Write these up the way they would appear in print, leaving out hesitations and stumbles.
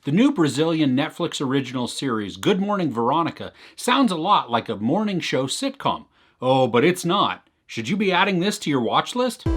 The new Brazilian Netflix original series, Good Morning Veronica, sounds a lot like a morning show sitcom. Oh, but it's not. Should you be adding this to your watch list?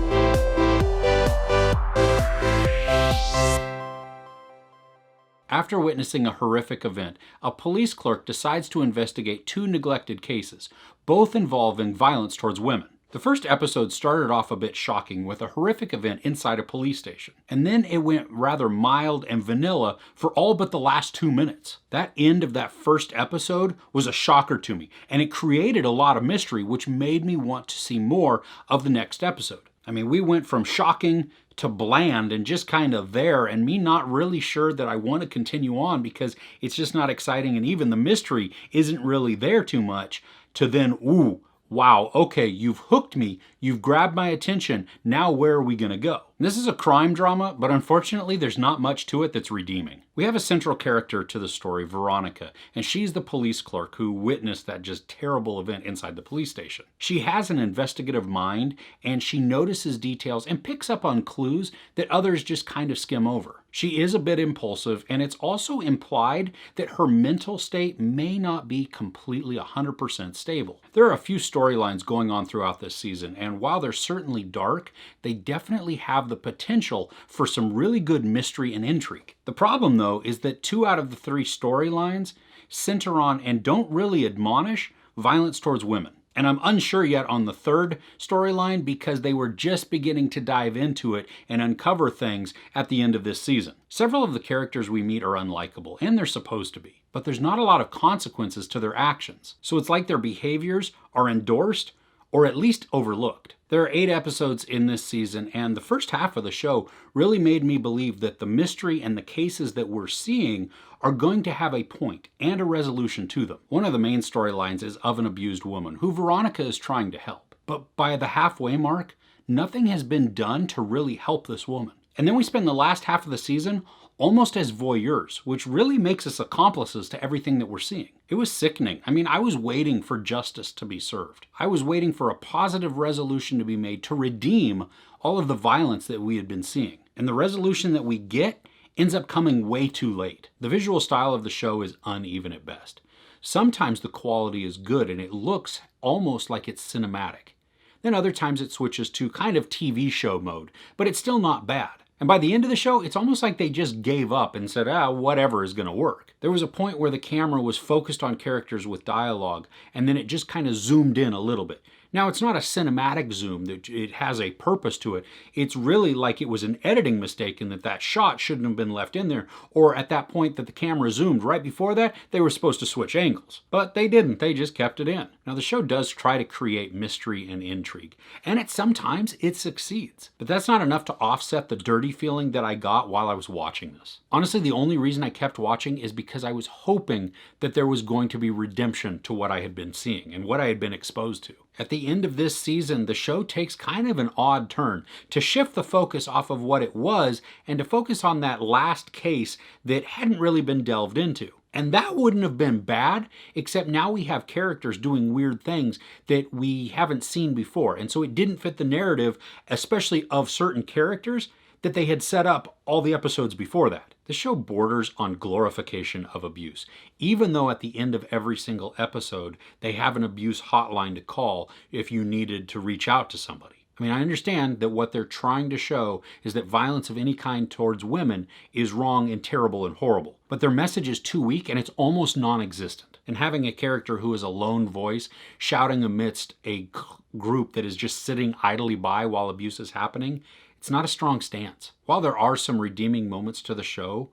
After witnessing a horrific event, a police clerk decides to investigate two neglected cases, both involving violence towards women. The first episode started off a bit shocking with a horrific event inside a police station, and then it went rather mild and vanilla for all but the last 2 minutes. That end of that first episode was a shocker to me, and it created a lot of mystery, which made me want to see more of the next episode. I mean, we went from shocking to bland and just kind of there, and me not really sure that I want to continue on because it's just not exciting, and even the mystery isn't really there too much, to then, ooh, wow, okay, you've hooked me, you've grabbed my attention, now where are we going to go? This is a crime drama, but unfortunately there's not much to it that's redeeming. We have a central character to the story, Veronica, and she's the police clerk who witnessed that just terrible event inside the police station. She has an investigative mind, and she notices details and picks up on clues that others just kind of skim over. She is a bit impulsive, and it's also implied that her mental state may not be completely 100% stable. There are a few storylines going on throughout this season, and while they're certainly dark, they definitely have the potential for some really good mystery and intrigue. The problem, though, is that 2 out of the 3 storylines center on and don't really admonish violence towards women. And I'm unsure yet on the third storyline because they were just beginning to dive into it and uncover things at the end of this season. Several of the characters we meet are unlikable, and they're supposed to be, but there's not a lot of consequences to their actions. So it's like their behaviors are endorsed or at least overlooked. There are 8 episodes in this season, and the first half of the show really made me believe that the mystery and the cases that we're seeing are going to have a point and a resolution to them. One of the main storylines is of an abused woman who Veronica is trying to help. But by the halfway mark, nothing has been done to really help this woman. And then we spend the last half of the season almost as voyeurs, which really makes us accomplices to everything that we're seeing. It was sickening. I mean, I was waiting for justice to be served. I was waiting for a positive resolution to be made to redeem all of the violence that we had been seeing. And the resolution that we get ends up coming way too late. The visual style of the show is uneven at best. Sometimes the quality is good and it looks almost like it's cinematic. Then other times it switches to kind of TV show mode, but it's still not bad. And by the end of the show, it's almost like they just gave up and said, whatever is going to work. There was a point where the camera was focused on characters with dialogue, and then it just kind of zoomed in a little bit. Now, it's not a cinematic zoom, that it has a purpose to it. It's really like it was an editing mistake and that shot shouldn't have been left in there, or at that point that the camera zoomed right before that, they were supposed to switch angles. But they didn't, they just kept it in. Now, the show does try to create mystery and intrigue, and sometimes it succeeds. But that's not enough to offset the dirty feeling that I got while I was watching this. Honestly, the only reason I kept watching is because I was hoping that there was going to be redemption to what I had been seeing and what I had been exposed to. At the end of this season, the show takes kind of an odd turn to shift the focus off of what it was and to focus on that last case that hadn't really been delved into. And that wouldn't have been bad, except now we have characters doing weird things that we haven't seen before. And so it didn't fit the narrative, especially of certain characters, that they had set up all the episodes before that. The show borders on glorification of abuse, even though at the end of every single episode, they have an abuse hotline to call if you needed to reach out to somebody. I mean, I understand that what they're trying to show is that violence of any kind towards women is wrong and terrible and horrible. But their message is too weak and it's almost non-existent. And having a character who is a lone voice shouting amidst a group that is just sitting idly by while abuse is happening, it's not a strong stance. While there are some redeeming moments to the show,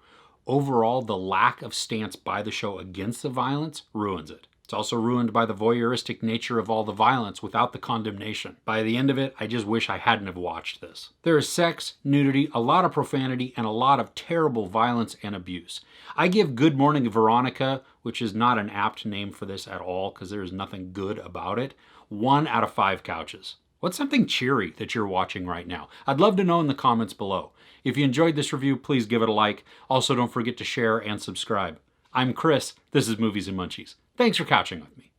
overall the lack of stance by the show against the violence ruins it. It's also ruined by the voyeuristic nature of all the violence without the condemnation. By the end of it, I just wish I hadn't have watched this. There is sex, nudity, a lot of profanity, and a lot of terrible violence and abuse. I give Good Morning Veronica, which is not an apt name for this at all because there is nothing good about it, 1 out of 5 couches. What's something cheery that you're watching right now? I'd love to know in the comments below. If you enjoyed this review, please give it a like. Also, don't forget to share and subscribe. I'm Chris. This is Movies and Munchies. Thanks for couching with me.